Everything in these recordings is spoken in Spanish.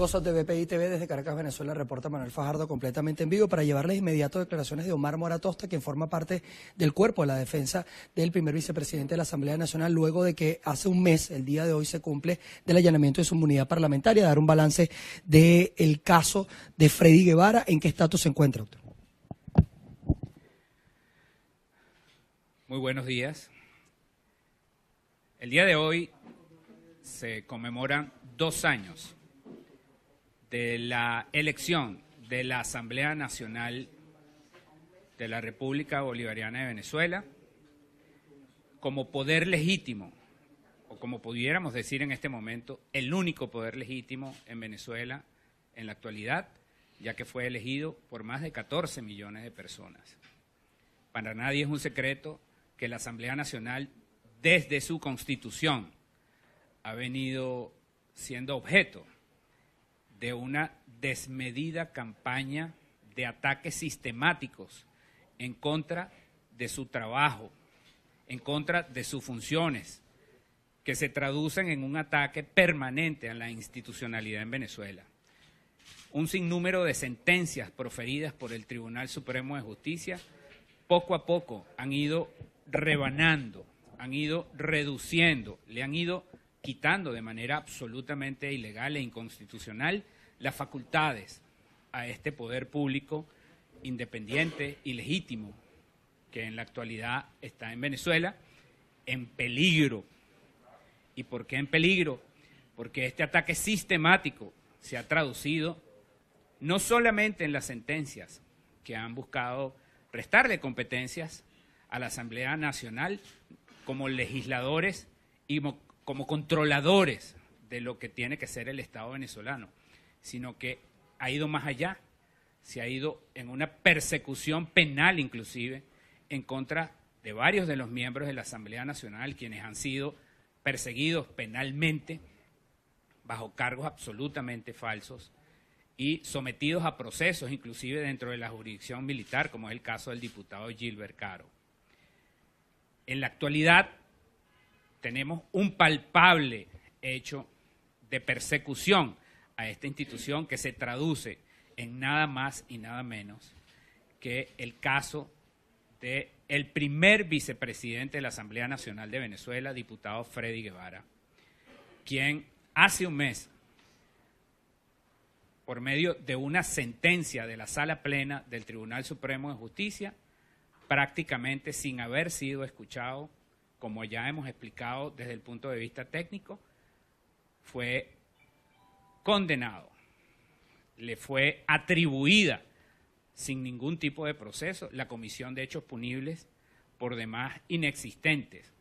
Amigos de BPI TV, desde Caracas, Venezuela, reporta Manuel Fajardo completamente en vivo para llevarles inmediato declaraciones de Omar Mora Tosta, quien forma parte del cuerpo de la defensa del primer vicepresidente de la Asamblea Nacional, luego de que hace un mes, el día de hoy, se cumple del allanamiento de su inmunidad parlamentaria. Dar un balance del caso de Freddy Guevara. ¿En qué estatus se encuentra, doctor? Muy buenos días. El día de hoy se conmemoran 2 años de la elección de la Asamblea Nacional de la República Bolivariana de Venezuela como poder legítimo, o como pudiéramos decir en este momento, el único poder legítimo en Venezuela en la actualidad, ya que fue elegido por más de 14 millones de personas. Para nadie es un secreto que la Asamblea Nacional, desde su constitución, ha venido siendo objeto de una desmedida campaña de ataques sistemáticos en contra de su trabajo, en contra de sus funciones, que se traducen en un ataque permanente a la institucionalidad en Venezuela. Un sinnúmero de sentencias proferidas por el Tribunal Supremo de Justicia poco a poco han ido rebanando, han ido reduciendo, le han ido quitando de manera absolutamente ilegal e inconstitucional las facultades a este poder público independiente y legítimo que en la actualidad está en Venezuela en peligro. ¿Y por qué en peligro? Porque este ataque sistemático se ha traducido no solamente en las sentencias que han buscado restarle competencias a la Asamblea Nacional como legisladores y como controladores de lo que tiene que ser el Estado venezolano, sino que ha ido más allá, se ha ido en una persecución penal inclusive en contra de varios de los miembros de la Asamblea Nacional, quienes han sido perseguidos penalmente bajo cargos absolutamente falsos y sometidos a procesos inclusive dentro de la jurisdicción militar, como es el caso del diputado Gilbert Caro. En la actualidad tenemos un palpable hecho de persecución a esta institución que se traduce en nada más y nada menos que el caso del primer vicepresidente de la Asamblea Nacional de Venezuela, diputado Freddy Guevara, quien hace un mes, por medio de una sentencia de la Sala Plena del Tribunal Supremo de Justicia, prácticamente sin haber sido escuchado, como ya hemos explicado desde el punto de vista técnico, fue condenado, le fue atribuida sin ningún tipo de proceso la comisión de hechos punibles por demás inexistentes.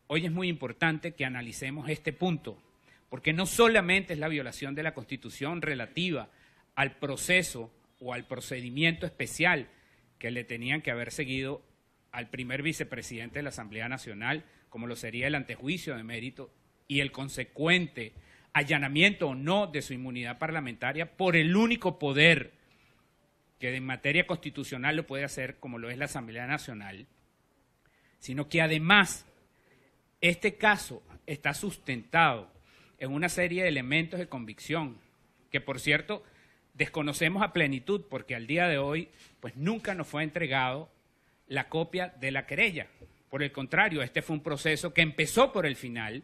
Hoy es muy importante que analicemos este punto, porque no solamente es la violación de la Constitución relativa al proceso o al procedimiento especial que le tenían que haber seguido al primer vicepresidente de la Asamblea Nacional, como lo sería el antejuicio de mérito y el consecuente allanamiento o no de su inmunidad parlamentaria por el único poder que en materia constitucional lo puede hacer, como lo es la Asamblea Nacional, sino que además este caso está sustentado en una serie de elementos de convicción que, por cierto, desconocemos a plenitud porque al día de hoy pues nunca nos fue entregado la copia de la querella. Por el contrario, este fue un proceso que empezó por el final,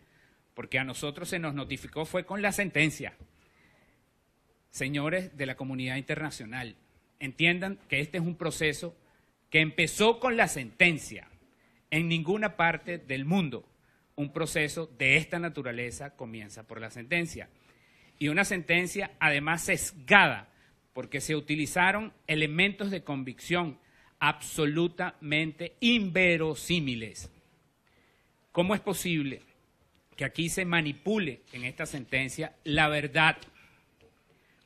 porque a nosotros se nos notificó fue con la sentencia. Señores de la comunidad internacional, entiendan que este es un proceso que empezó con la sentencia. En ninguna parte del mundo un proceso de esta naturaleza comienza por la sentencia. Y una sentencia además sesgada, porque se utilizaron elementos de convicción absolutamente inverosímiles. ¿Cómo es posible que aquí se manipule en esta sentencia la verdad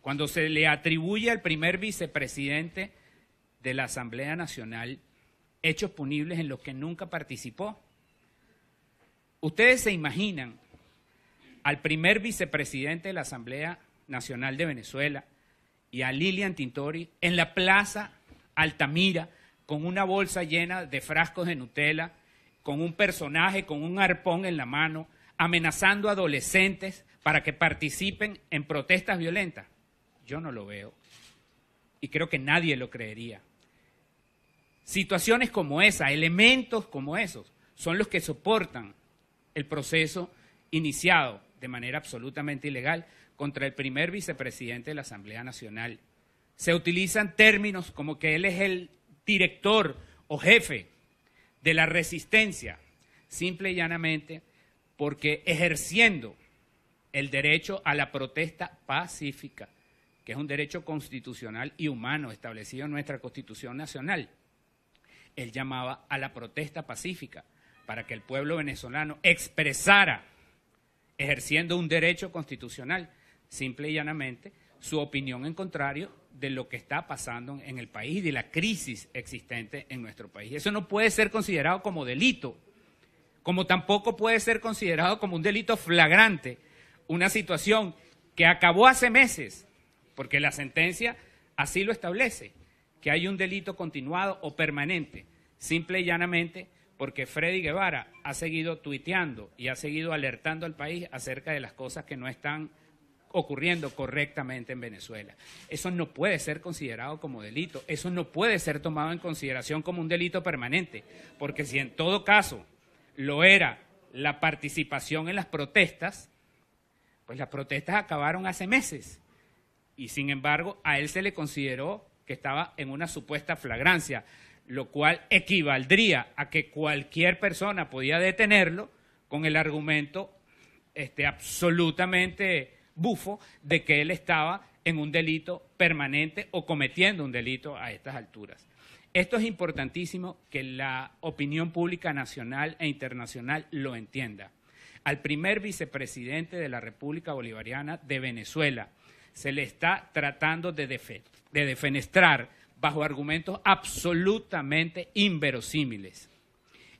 cuando se le atribuye al primer vicepresidente de la Asamblea Nacional hechos punibles en los que nunca participó? ¿Ustedes se imaginan al primer vicepresidente de la Asamblea Nacional de Venezuela y a Lilian Tintori en la Plaza Altamira con una bolsa llena de frascos de Nutella, con un personaje con un arpón en la mano, amenazando a adolescentes para que participen en protestas violentas? Yo no lo veo y creo que nadie lo creería. Situaciones como esa, elementos como esos, son los que soportan el proceso iniciado de manera absolutamente ilegal contra el primer vicepresidente de la Asamblea Nacional. Se utilizan términos como que él es el director o jefe de la resistencia, simple y llanamente porque ejerciendo el derecho a la protesta pacífica, que es un derecho constitucional y humano establecido en nuestra Constitución Nacional, él llamaba a la protesta pacífica para que el pueblo venezolano expresara, ejerciendo un derecho constitucional, simple y llanamente, su opinión en contrario de lo que está pasando en el país y de la crisis existente en nuestro país. Eso no puede ser considerado como delito, como tampoco puede ser considerado como un delito flagrante, una situación que acabó hace meses, porque la sentencia así lo establece, que hay un delito continuado o permanente, simple y llanamente porque Freddy Guevara ha seguido tuiteando y ha seguido alertando al país acerca de las cosas que no están ocurriendo correctamente en Venezuela. Eso no puede ser considerado como delito, eso no puede ser tomado en consideración como un delito permanente, porque si en todo caso lo era la participación en las protestas, pues las protestas acabaron hace meses y sin embargo a él se le consideró que estaba en una supuesta flagrancia, lo cual equivaldría a que cualquier persona podía detenerlo con el argumento absolutamente bufo de que él estaba en un delito permanente o cometiendo un delito a estas alturas. Esto es importantísimo que la opinión pública nacional e internacional lo entienda. Al primer vicepresidente de la República Bolivariana de Venezuela se le está tratando de defenestrar bajo argumentos absolutamente inverosímiles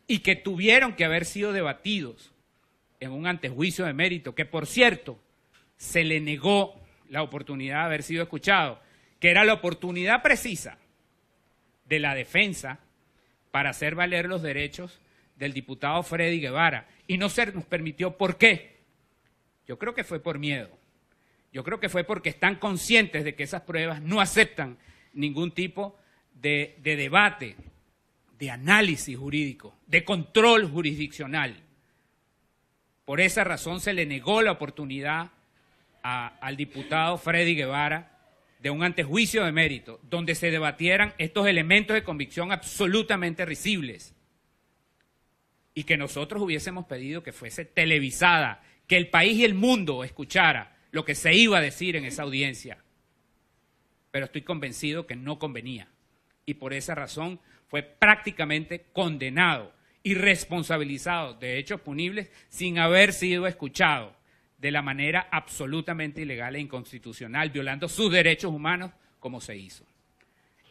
y que tuvieron que haber sido debatidos en un antejuicio de mérito, que por cierto se le negó la oportunidad de haber sido escuchado, que era la oportunidad precisa de la defensa para hacer valer los derechos del diputado Freddy Guevara, y no se nos permitió. ¿Por qué? Yo creo que fue por miedo. Yo creo que fue porque están conscientes de que esas pruebas no aceptan ningún tipo de debate, de análisis jurídico, de control jurisdiccional. Por esa razón se le negó la oportunidad al diputado Freddy Guevara de un antejuicio de mérito, donde se debatieran estos elementos de convicción absolutamente risibles y que nosotros hubiésemos pedido que fuese televisada, que el país y el mundo escuchara lo que se iba a decir en esa audiencia. Pero estoy convencido que no convenía y por esa razón fue prácticamente condenado y responsabilizado de hechos punibles sin haber sido escuchado de la manera absolutamente ilegal e inconstitucional, violando sus derechos humanos como se hizo.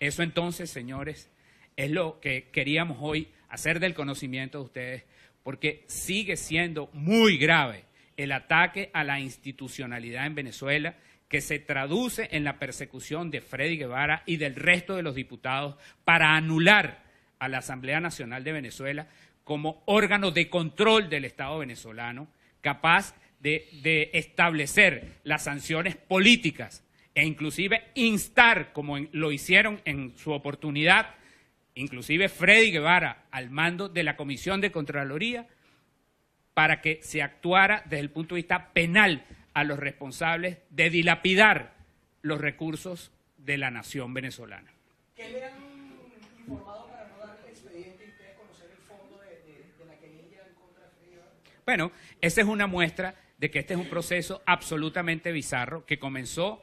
Eso entonces, señores, es lo que queríamos hoy hacer del conocimiento de ustedes, porque sigue siendo muy grave el ataque a la institucionalidad en Venezuela, que se traduce en la persecución de Freddy Guevara y del resto de los diputados para anular a la Asamblea Nacional de Venezuela como órgano de control del Estado venezolano, capaz de establecer las sanciones políticas e inclusive instar, como lo hicieron en su oportunidad, inclusive Freddy Guevara al mando de la Comisión de Contraloría, para que se actuara desde el punto de vista penal a los responsables de dilapidar los recursos de la nación venezolana. ¿Qué le han informado para no dar el expediente y ustedes conocer el fondo de la querella en contra de Freddy Guevara? Bueno, esa es una muestra de que este es un proceso absolutamente bizarro que comenzó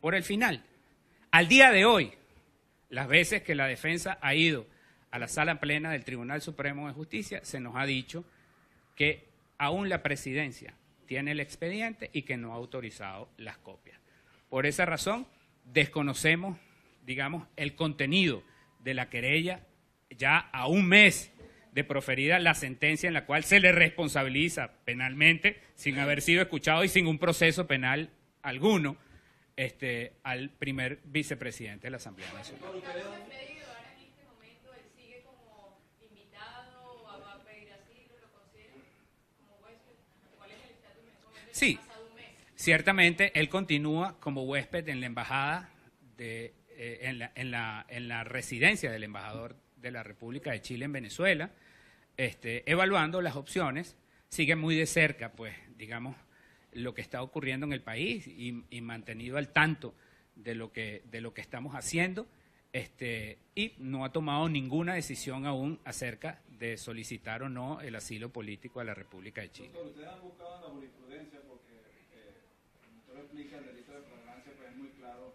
por el final. Al día de hoy, las veces que la defensa ha ido a la sala plena del Tribunal Supremo de Justicia, se nos ha dicho que aún la presidencia tiene el expediente y que no ha autorizado las copias. Por esa razón, desconocemos, digamos, el contenido de la querella ya a un mes de proferida la sentencia en la cual se le responsabiliza penalmente, sin haber sido escuchado y sin un proceso penal alguno, al primer vicepresidente de la Asamblea Nacional. Sí, Ciertamente, él continúa como huésped en la embajada, en la residencia del embajador de la República de Chile en Venezuela, evaluando las opciones, sigue muy de cerca, pues, digamos, lo que está ocurriendo en el país y mantenido al tanto de lo que estamos haciendo, y no ha tomado ninguna decisión aún acerca de solicitar o no el asilo político a la República de Chile. Doctor, ustedes han buscado en la jurisprudencia porque, como usted lo explica, el delito de flagrancia pues, es muy claro.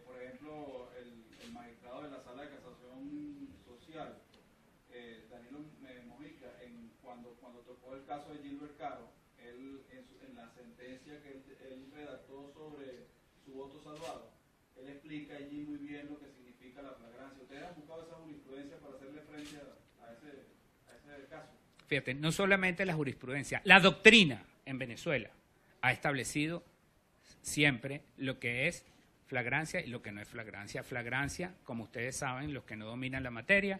Por ejemplo, el magistrado de la Sala de Casación Social, Danilo Mojica, cuando tocó el caso de Gilbert Caro, él en la sentencia que él redactó sobre su voto salvado, él explica allí muy bien lo que significa la flagrancia. ¿Ustedes han buscado esa jurisprudencia para hacerle frente a ese caso? Fíjate, no solamente la jurisprudencia, la doctrina en Venezuela ha establecido siempre lo que es flagrancia y lo que no es flagrancia. Flagrancia, como ustedes saben, los que no dominan la materia,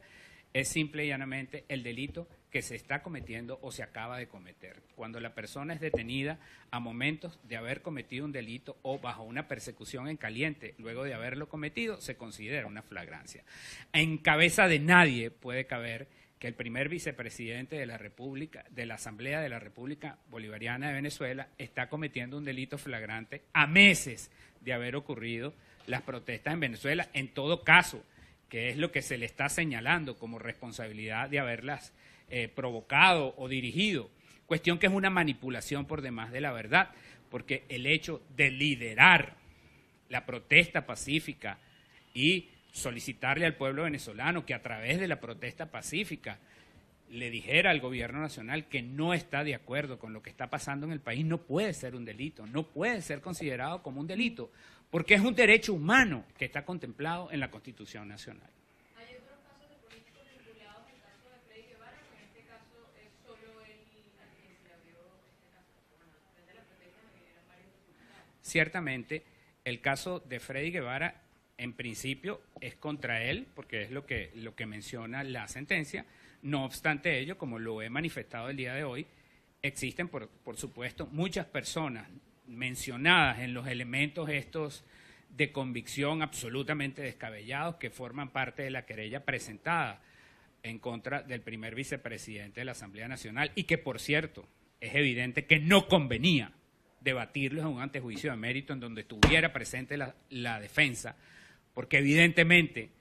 es simple y llanamente el delito que se está cometiendo o se acaba de cometer. Cuando la persona es detenida a momentos de haber cometido un delito o bajo una persecución en caliente, luego de haberlo cometido, se considera una flagrancia. En cabeza de nadie puede caber que el primer vicepresidente de la República, de la Asamblea de la República Bolivariana de Venezuela, está cometiendo un delito flagrante a meses de haber ocurrido las protestas en Venezuela, en todo caso, que es lo que se le está señalando como responsabilidad de haberlas provocado o dirigido, cuestión que es una manipulación por demás de la verdad, porque el hecho de liderar la protesta pacífica y solicitarle al pueblo venezolano que a través de la protesta pacífica le dijera al gobierno nacional que no está de acuerdo con lo que está pasando en el país, no puede ser un delito, no puede ser considerado como un delito, porque es un derecho humano que está contemplado en la Constitución Nacional. ¿Hay otros casos de políticos vinculados al caso de Freddy Guevara, o en este caso es solo él al que se le abrió este caso? Bueno, después de la protesta me dieron varios resultados. Ciertamente, el caso de Freddy Guevara, en principio, es contra él, porque es lo que menciona la sentencia. No obstante ello, como lo he manifestado el día de hoy, existen, por supuesto, muchas personas mencionadas en los elementos estos de convicción absolutamente descabellados que forman parte de la querella presentada en contra del primer vicepresidente de la Asamblea Nacional y que, por cierto, es evidente que no convenía debatirlos en un antejuicio de mérito en donde estuviera presente la defensa, porque evidentemente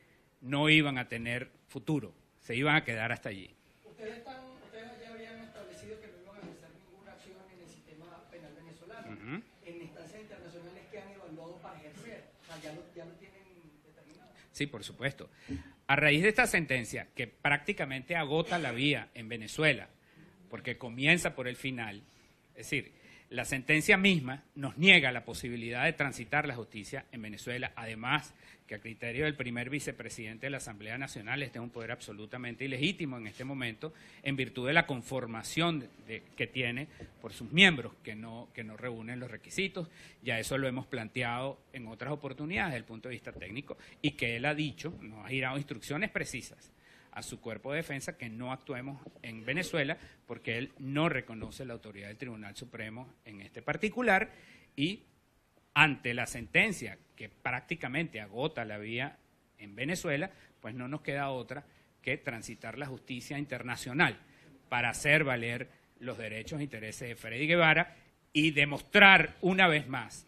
no iban a tener futuro, se iban a quedar hasta allí. Ustedes ya habían establecido que no iban a ejercer ninguna acción en el sistema penal venezolano. En instancias internacionales que han evaluado para ejercer, o sea, ya lo tienen determinado. Sí, por supuesto. A raíz de esta sentencia, que prácticamente agota la vía en Venezuela, porque comienza por el final, es decir, la sentencia misma nos niega la posibilidad de transitar la justicia en Venezuela, además que a criterio del primer vicepresidente de la Asamblea Nacional este es un poder absolutamente ilegítimo en este momento, en virtud de la conformación que tiene por sus miembros, que no reúnen los requisitos. Ya eso lo hemos planteado en otras oportunidades desde el punto de vista técnico, y que él ha dicho, nos ha girado instrucciones precisas a su cuerpo de defensa que no actuemos en Venezuela porque él no reconoce la autoridad del Tribunal Supremo en este particular, y ante la sentencia que prácticamente agota la vía en Venezuela, pues no nos queda otra que transitar la justicia internacional para hacer valer los derechos e intereses de Freddy Guevara y demostrar una vez más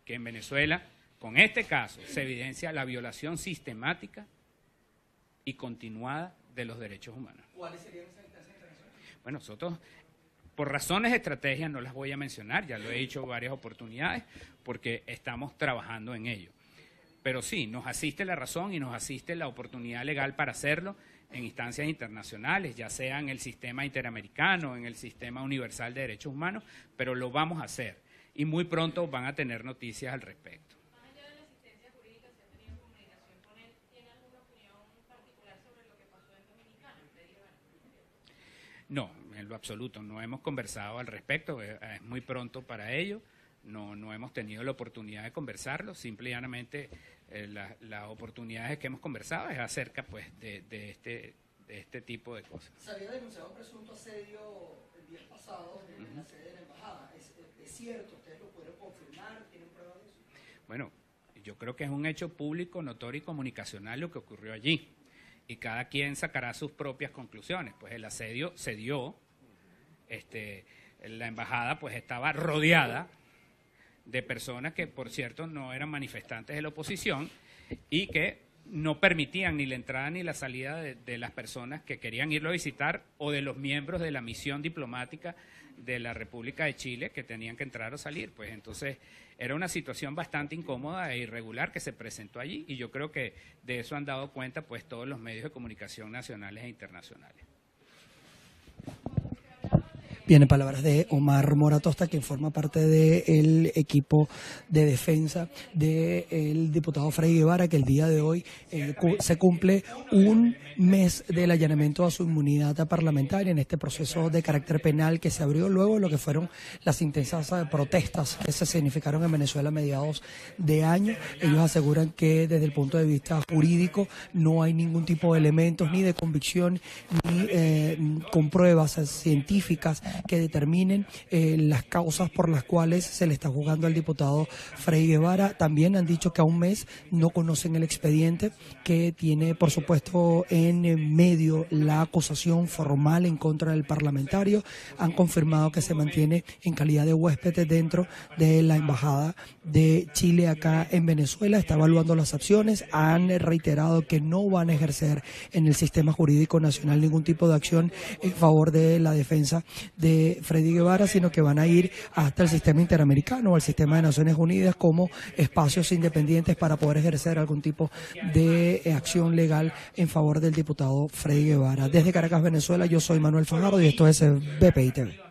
que en Venezuela, con este caso, se evidencia la violación sistemática y continuada de los derechos humanos. ¿Cuáles serían esas instancias internacionales? Bueno, nosotros, por razones de estrategia, no las voy a mencionar, ya lo he dicho varias oportunidades, porque estamos trabajando en ello. Pero sí, nos asiste la razón y nos asiste la oportunidad legal para hacerlo en instancias internacionales, ya sea en el sistema interamericano, en el sistema universal de derechos humanos, pero lo vamos a hacer y muy pronto van a tener noticias al respecto. No, en lo absoluto, no hemos conversado al respecto, es muy pronto para ello, no hemos tenido la oportunidad de conversarlo, simple y llanamente las oportunidades que hemos conversado es acerca pues de este tipo de cosas. Se había denunciado un presunto asedio el día pasado en la sede de la embajada, ¿es cierto? ¿Ustedes lo pudieron confirmar? ¿Tienen pruebas de eso? Bueno, yo creo que es un hecho público, notorio y comunicacional lo que ocurrió allí. Y cada quien sacará sus propias conclusiones. Pues el asedio se dio, la embajada pues estaba rodeada de personas que, por cierto, no eran manifestantes de la oposición y que no permitían ni la entrada ni la salida de las personas que querían irlo a visitar o de los miembros de la misión diplomática de la República de Chile que tenían que entrar o salir. Pues entonces era una situación bastante incómoda e irregular que se presentó allí y yo creo que de eso han dado cuenta pues todos los medios de comunicación nacionales e internacionales. Vienen palabras de Omar Mora Atosta, quien forma parte del equipo de defensa del diputado Freddy Guevara, que el día de hoy se cumple un mes del allanamiento a su inmunidad parlamentaria en este proceso de carácter penal que se abrió luego de lo que fueron las intensas protestas que se significaron en Venezuela a mediados de año. Ellos aseguran que desde el punto de vista jurídico no hay ningún tipo de elementos ni de convicción ni con pruebas científicas que determinen las causas por las cuales se le está juzgando al diputado Freddy Guevara. También han dicho que a un mes no conocen el expediente que tiene, por supuesto, en medio la acusación formal en contra del parlamentario. Han confirmado que se mantiene en calidad de huésped dentro de la embajada de Chile acá en Venezuela. Está evaluando las opciones. Han reiterado que no van a ejercer en el sistema jurídico nacional ningún tipo de acción en favor de la defensa de Freddy Guevara, sino que van a ir hasta el sistema interamericano o al sistema de Naciones Unidas como espacios independientes para poder ejercer algún tipo de acción legal en favor del diputado Freddy Guevara. Desde Caracas, Venezuela, yo soy Manuel Fajardo y esto es BPI TV.